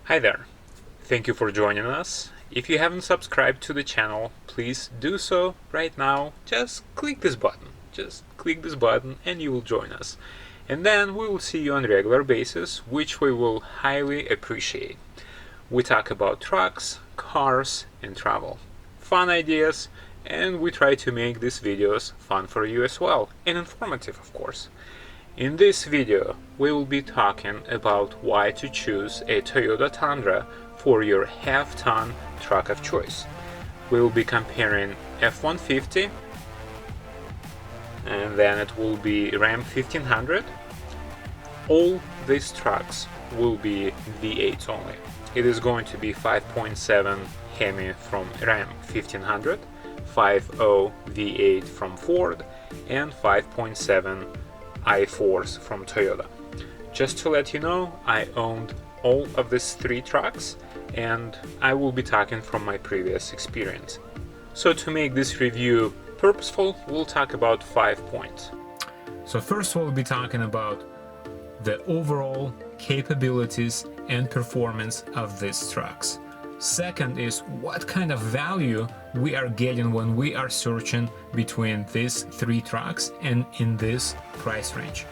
Hi there, thank you for joining us. If you haven't subscribed to the channel, please do so right now. Just click this button. And you will join us. And then we will see you on a regular basis, which we will highly appreciate. We talk about trucks, cars, and travel. Fun ideas, and we try to make these videos fun for you as well, and informative, of course. In this video, we will be talking about why to choose a Toyota Tundra for your half-ton truck of choice. We will be comparing F150, and then it will be Ram 1500. All these trucks will be V8s only. It is going to be 5.7 Hemi from Ram 1500, 5.0 V8 from Ford, and 5.7 i4s from Toyota. Just to let you know, I owned all of these three trucks, and I will be talking from my previous experience. So to make this review purposeful, we'll talk about 5 points. So first we'll be talking about the overall capabilities and performance of these trucks. Second is what kind of value we are getting when we are searching between these three trucks and in this price range.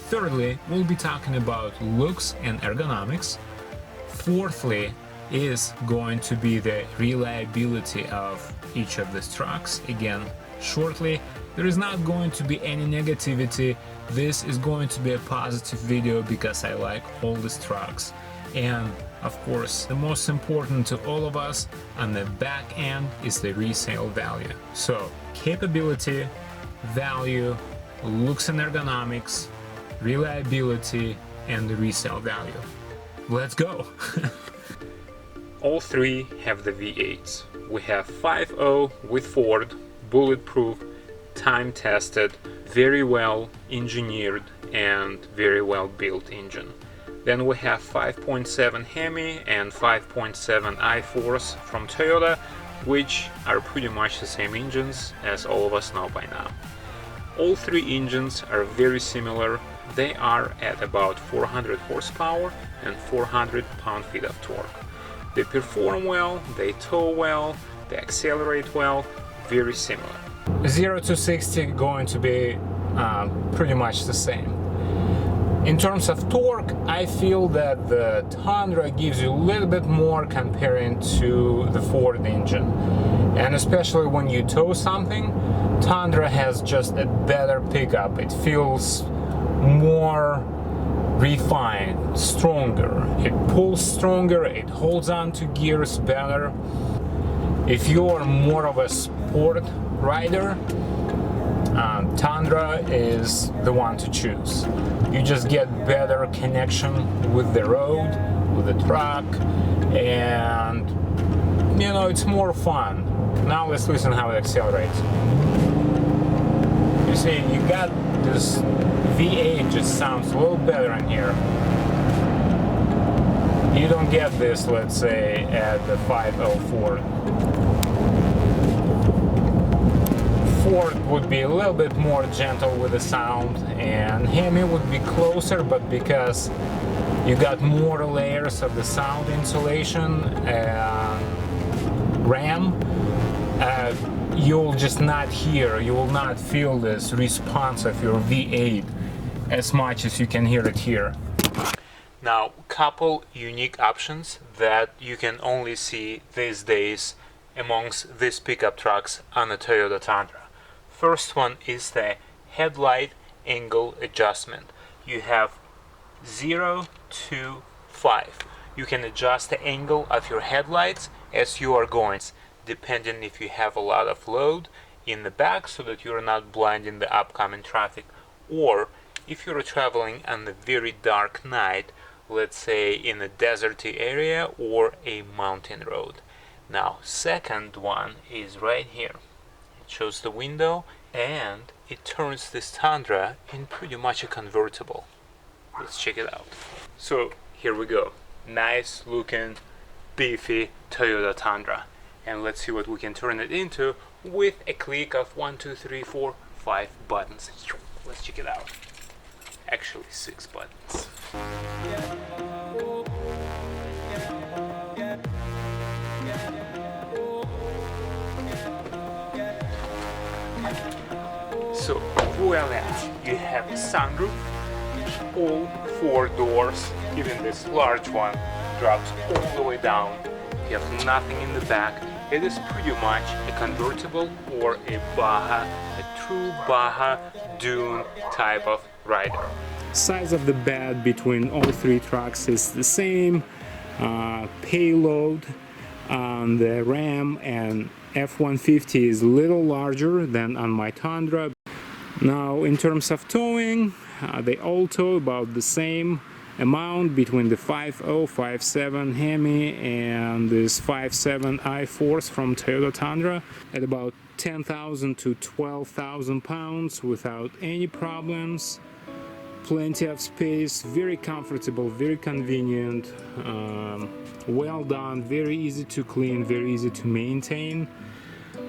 Thirdly, we'll be talking about looks and ergonomics. Fourthly is going to be the reliability of each of these trucks. Again, shortly, there is not going to be any negativity. This is going to be a positive video because I like all these trucks. And of course, the most important to all of us on the back end is the resale value. So capability, value, looks and ergonomics, reliability, and the resale value. Let's go! All three have the V8s. We have 5.0 with Ford, bulletproof, time-tested, very well engineered, and very well built engine. Then we have 5.7 Hemi and 5.7 i4s from Toyota, which are pretty much the same engines as all of us know by now. All three engines are very similar. They are at about 400 horsepower and 400 pound-feet of torque. They perform well, they tow well, they accelerate well, very similar. 0 to 60 going to be pretty much the same. In terms of torque, I feel that the Tundra gives you a little bit more comparing to the Ford engine. And especially when you tow something, Tundra has just a better pickup. It feels more refined, stronger. It pulls stronger, it holds on to gears better. If you are more of a sport rider, Tundra is the one to choose. You just get better connection with the road, with the truck, and you know, it's more fun. Now let's listen how it accelerates. You see, you got this V8 just sounds a little better in here. You don't get this, let's say, at the 5.0 Ford. Ford would be a little bit more gentle with the sound, and Hemi would be closer, but because you got more layers of the sound insulation and Ram, you'll just not hear, you will not feel this response of your V8 as much as you can hear it here. Now, couple unique options that you can only see these days amongst these pickup trucks on the Toyota Tundra. First one is the headlight angle adjustment. You have 0 to 5. You can adjust the angle of your headlights as you are going, depending if you have a lot of load in the back so that you're not blinding the upcoming traffic, or if you're traveling on a very dark night, let's say in a deserty area or a mountain road. Now, second one is right here. It shows the window and it turns this Tundra in pretty much a convertible. Let's check it out. So here we go. Nice looking, beefy Toyota Tundra. And let's see what we can turn it into with a click of 1, 2, 3, 4, 5 buttons. Let's check it out. Actually 6 buttons. well as you have a sunroof, all 4 doors, even this large one drops all the way down. You have nothing in the back. It is pretty much a convertible or a Baja, a true Baja dune type of rider. Size of the bed between all 3 trucks is the same. Payload on the Ram and F150 is a little larger than on my Tundra. Now in terms of towing, they all tow about the same amount between the 5.0, 5.7 Hemi and this 5.7 I-Force from Toyota Tundra at about 10,000 to 12,000 pounds without any problems. Plenty of space, very comfortable, very convenient, well done, very easy to clean, very easy to maintain.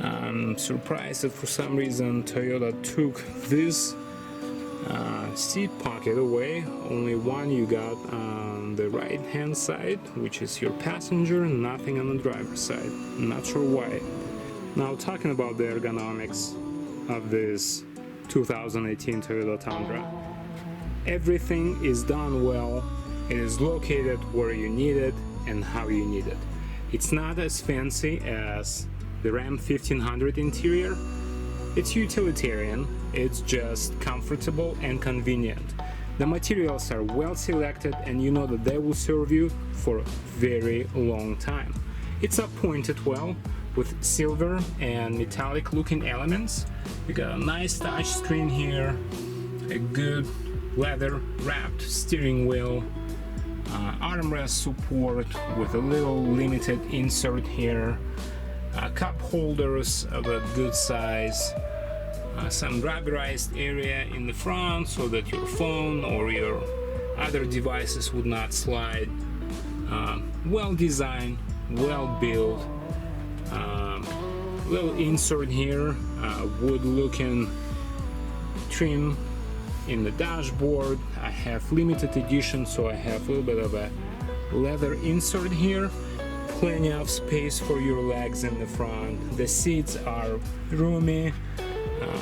I'm surprised that for some reason Toyota took this seat pocket away. Only one you got on the right hand side, which is your passenger, nothing on the driver's side. Not sure why. Now talking about the ergonomics of this 2018 Toyota Tundra. Everything is done well. It is located where you need it and how you need it. It's not as fancy as the Ram 1500 interior. It's utilitarian, it's just comfortable and convenient. The materials are well selected and you know that they will serve you for a very long time. It's appointed well with silver and metallic looking elements. You got a nice touch screen here, a good leather wrapped steering wheel, armrest support with a little limited insert here, cup holders of a good size, some rubberized area in the front so that your phone or your other devices would not slide. Well designed, well built. Little insert here, wood looking trim in the dashboard. I have limited edition, so I have a little bit of a leather insert here. Plenty of space for your legs in the front. The seats are roomy.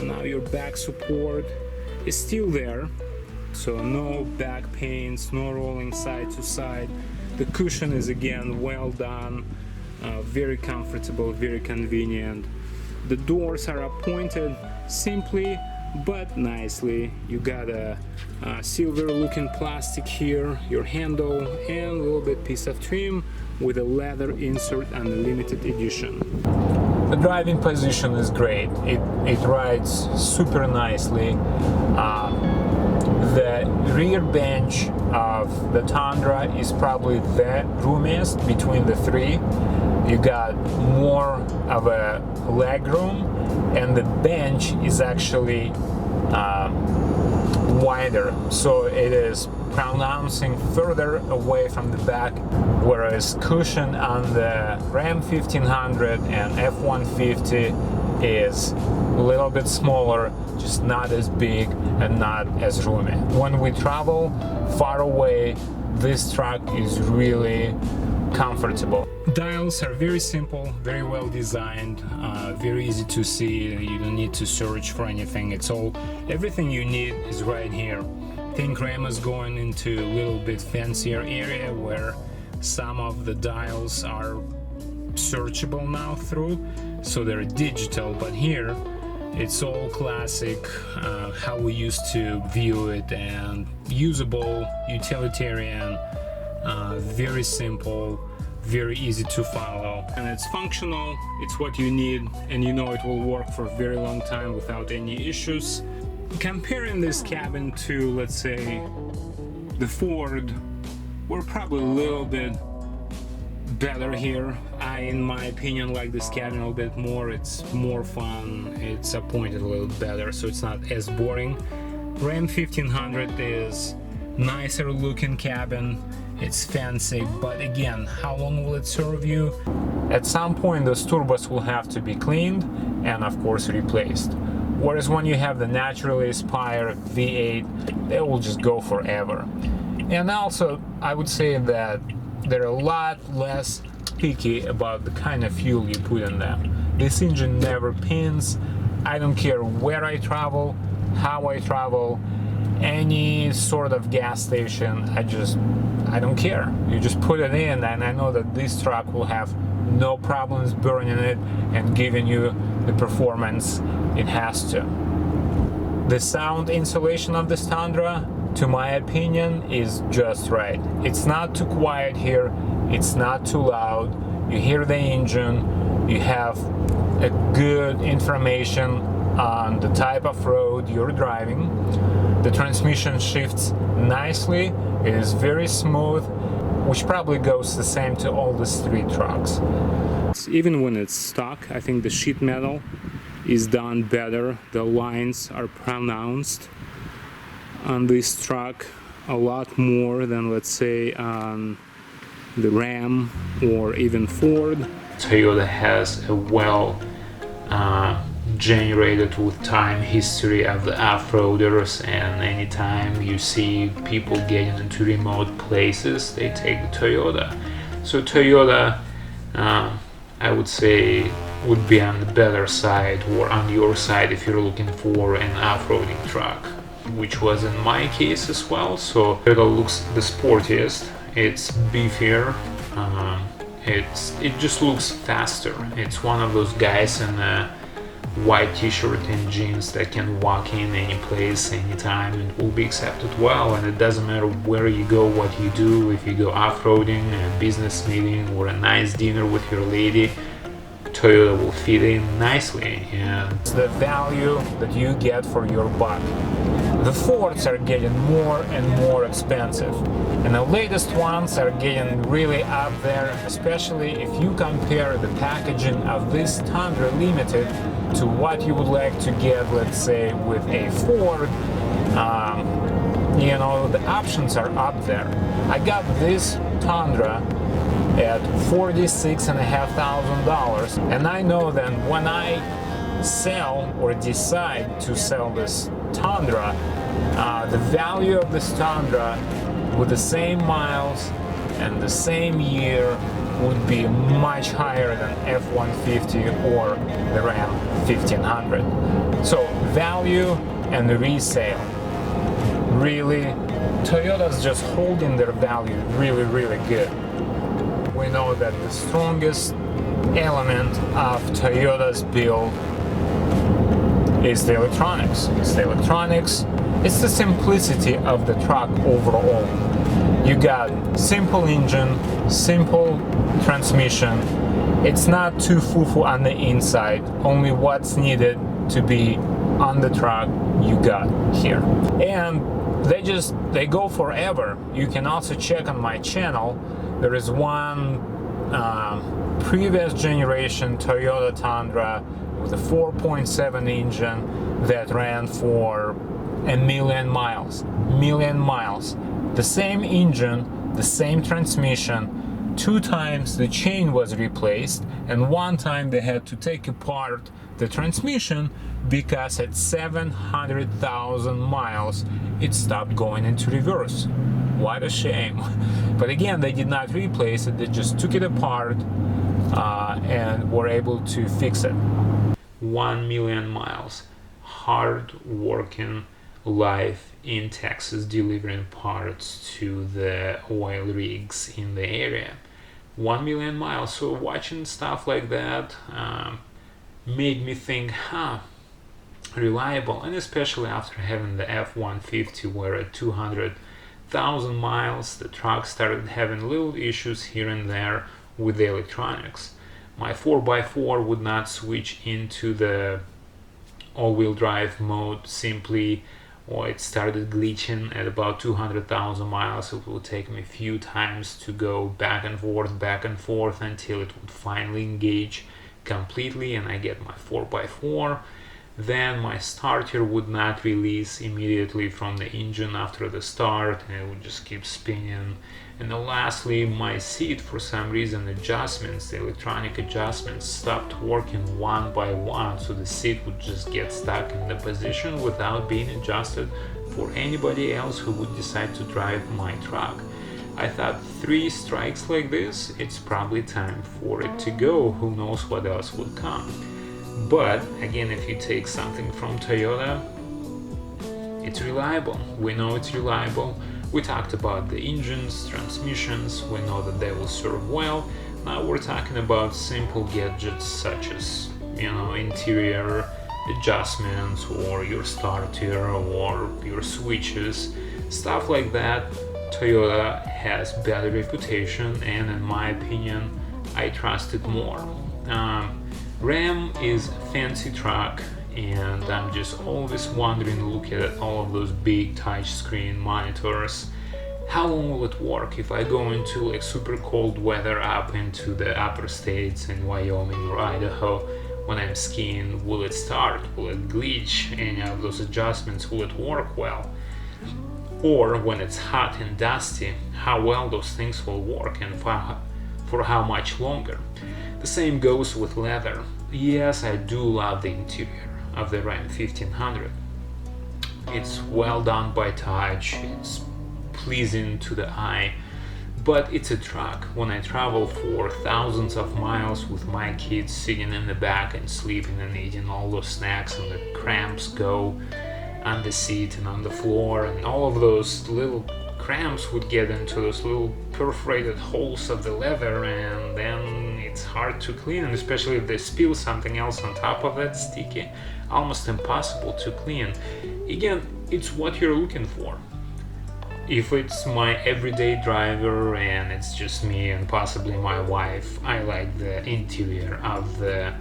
Now your back support is still there, so no back pains, no rolling side to side. The cushion is again well done, very comfortable, very convenient. The doors are appointed simply but nicely. You got a silver looking plastic here, your handle, and a little bit piece of trim with a leather insert on the limited edition. The driving position is great. It rides super nicely. The rear bench of the Tundra is probably the roomiest between the 3. You got more of a leg room, and the bench is actually wider, so it is pronouncing further away from the back, whereas cushion on the Ram 1500 and F150 is a little bit smaller, just not as big and not as roomy. When we travel far away, this truck is really comfortable. Dials are very simple, very well designed, very easy to see. You don't need to search for anything. Everything you need is right here. I think Ram is going into a little bit fancier area where some of the dials are searchable now through, so they're digital, but here it's all classic, how we used to view it, and usable, utilitarian, very simple, very easy to follow, and it's functional. It's what you need, and you know it will work for a very long time without any issues. Comparing this cabin to, let's say, the Ford, we're probably a little bit better here. In my opinion, like this cabin a little bit more. It's more fun, it's appointed a little better, so it's not as boring. Ram 1500 is nicer looking cabin. It's fancy, but again, how long will it serve you? At some point those turbos will have to be cleaned and of course replaced. Whereas when you have the naturally aspired V8, they will just go forever. And also, I would say that they're a lot less picky about the kind of fuel you put in them. This engine never pins. I don't care where I travel, how I travel, any sort of gas station, I don't care. You just put it in, and I know that this truck will have no problems burning it and giving you the performance it has to. The sound insulation of this Tundra, to my opinion, is just right. It's not too quiet here, it's not too loud. You hear the engine, you have a good information on the type of road you're driving. The transmission shifts nicely, it is very smooth, which probably goes the same to all the street trucks. Even when it's stock, I think the sheet metal is done better. The lines are pronounced on this truck a lot more than, let's say, on the Ram or even Ford. Toyota has a well generated with time history of the off-roaders, and anytime you see people getting into remote places, they take the Toyota. So Toyota, I would say, would be on the better side or on your side if you're looking for an off-roading truck, which was in my case as well. So Toyota looks the sportiest, it's beefier, it just looks faster. It's one of those guys in a white t-shirt and jeans that can walk in any place, anytime, and will be accepted well. And it doesn't matter where you go, what you do, if you go off-roading, a business meeting, or a nice dinner with your lady, Toyota will fit in nicely. And it's the value that you get for your buck. The Fords are getting more and more expensive, and the latest ones are getting really up there, especially if you compare the packaging of this Tundra Limited to what you would like to get, let's say, with a Ford. You know, the options are up there. I got this Tundra at $46,500, and I know that when I sell or decide to sell this Tundra, the value of this Tundra with the same miles and the same year would be much higher than F150 or the Ram 1500. So value and the resale, really, Toyota's just holding their value really, really good. We know that the strongest element of Toyota's build is the electronics. It's the electronics, it's the simplicity of the truck overall. You got simple engine, simple transmission. It's not too foo-foo on the inside, only what's needed to be on the truck you got here. And they go forever. You can also check on my channel. There is one previous generation Toyota Tundra with a 4.7 engine that ran for 1,000,000 miles. The same engine, the same transmission, 2 times the chain was replaced, and 1 time they had to take apart the transmission because at 700,000 miles it stopped going into reverse. What a shame. But again, they did not replace it, they just took it apart and were able to fix it. 1,000,000 miles, hard working life in Texas, delivering parts to the oil rigs in the area. 1,000,000 miles. So watching stuff like that made me think, reliable. And especially after having the F150, where at 200,000 miles the truck started having little issues here and there with the electronics. My 4x4 would not switch into the all-wheel drive mode simply, or it started glitching at about 200,000 miles. It would take me a few times to go back and forth until it would finally engage completely and I get my 4x4. Then my starter would not release immediately from the engine after the start, and it would just keep spinning. And then lastly, my seat, for some reason, the electronic adjustments stopped working one by one, so the seat would just get stuck in the position without being adjusted for anybody else who would decide to drive my truck. I thought 3 strikes like this, it's probably time for it to go. Who knows what else would come. But again, if you take something from Toyota, It's reliable. We know it's reliable. We talked about the engines, transmissions, we know that they will serve well. Now we're talking about simple gadgets such as, interior adjustments or your starter or your switches, stuff like that. Toyota has better reputation, and in my opinion, I trust it more. Ram is a fancy truck, and I'm just always wondering, looking at all of those big touchscreen monitors, how long will it work if I go into like super cold weather up into the upper states in Wyoming or Idaho when I'm skiing? Will it start? Will it glitch? Any of those adjustments, will it work well? Or when it's hot and dusty, how well those things will work and for how much longer? The same goes with leather. Yes, I do love the interior of the Ram 1500. It's well done by touch, it's pleasing to the eye, but it's a truck. When I travel for thousands of miles with my kids sitting in the back and sleeping and eating all those snacks, and the cramps go on the seat and on the floor, and all of those little cramps would get into those little perforated holes of the leather, and then it's hard to clean, and especially if they spill something else on top of that, sticky, almost impossible to clean. Again, it's what you're looking for. If it's my everyday driver and it's just me and possibly my wife, I like the interior of the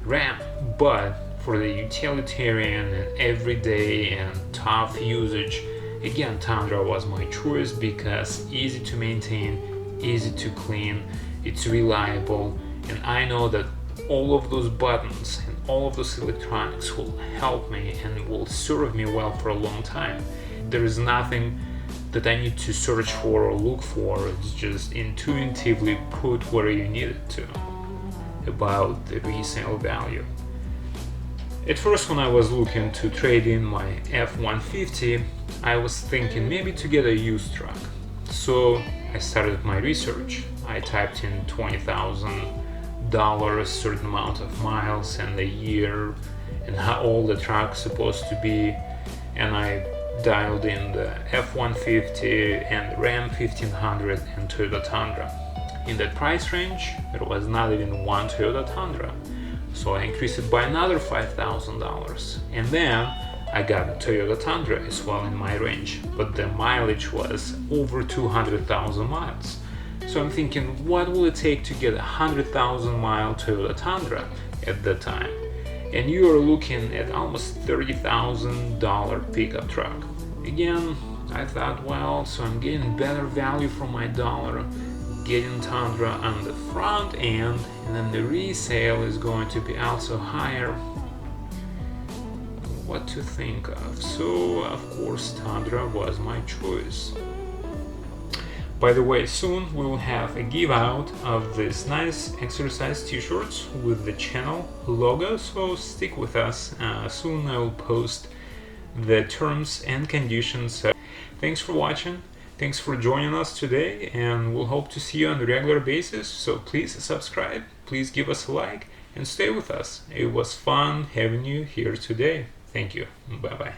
Ram. But for the utilitarian and everyday and tough usage, again, Tundra was my choice because easy to maintain, easy to clean, it's reliable, and I know that all of those buttons and all of those electronics will help me and will serve me well for a long time. There is nothing that I need to search for or look for, it's just intuitively put where you need it to. About the resale value. At first, when I was looking to trade in my F150, I was thinking maybe to get a used truck. So I started my research. I typed in $20,000, certain amount of miles and a year, and how old the truck's supposed to be, and I dialed in the F150 and the Ram 1500 and Toyota Tundra. In that price range, there was not even one Toyota Tundra. So I increased it by another $5,000, and then I got a Toyota Tundra as well in my range, but the mileage was over 200,000 miles. So I'm thinking, what will it take to get a 100,000 mile Toyota Tundra at that time? And you are looking at almost $30,000 pickup truck. Again, I thought, well, so I'm getting better value for my dollar, getting Tundra on the front end, and then the resale is going to be also higher. What to think of? So of course Tundra was my choice. By the way, soon we will have a give out of this nice exercise t-shirts with the channel logo, so stick with us. Soon I will post the terms and conditions. Thanks for watching. Thanks for joining us today, and we'll hope to see you on a regular basis. So please subscribe, please give us a like, and stay with us. It was fun having you here today. Thank you. Bye-bye.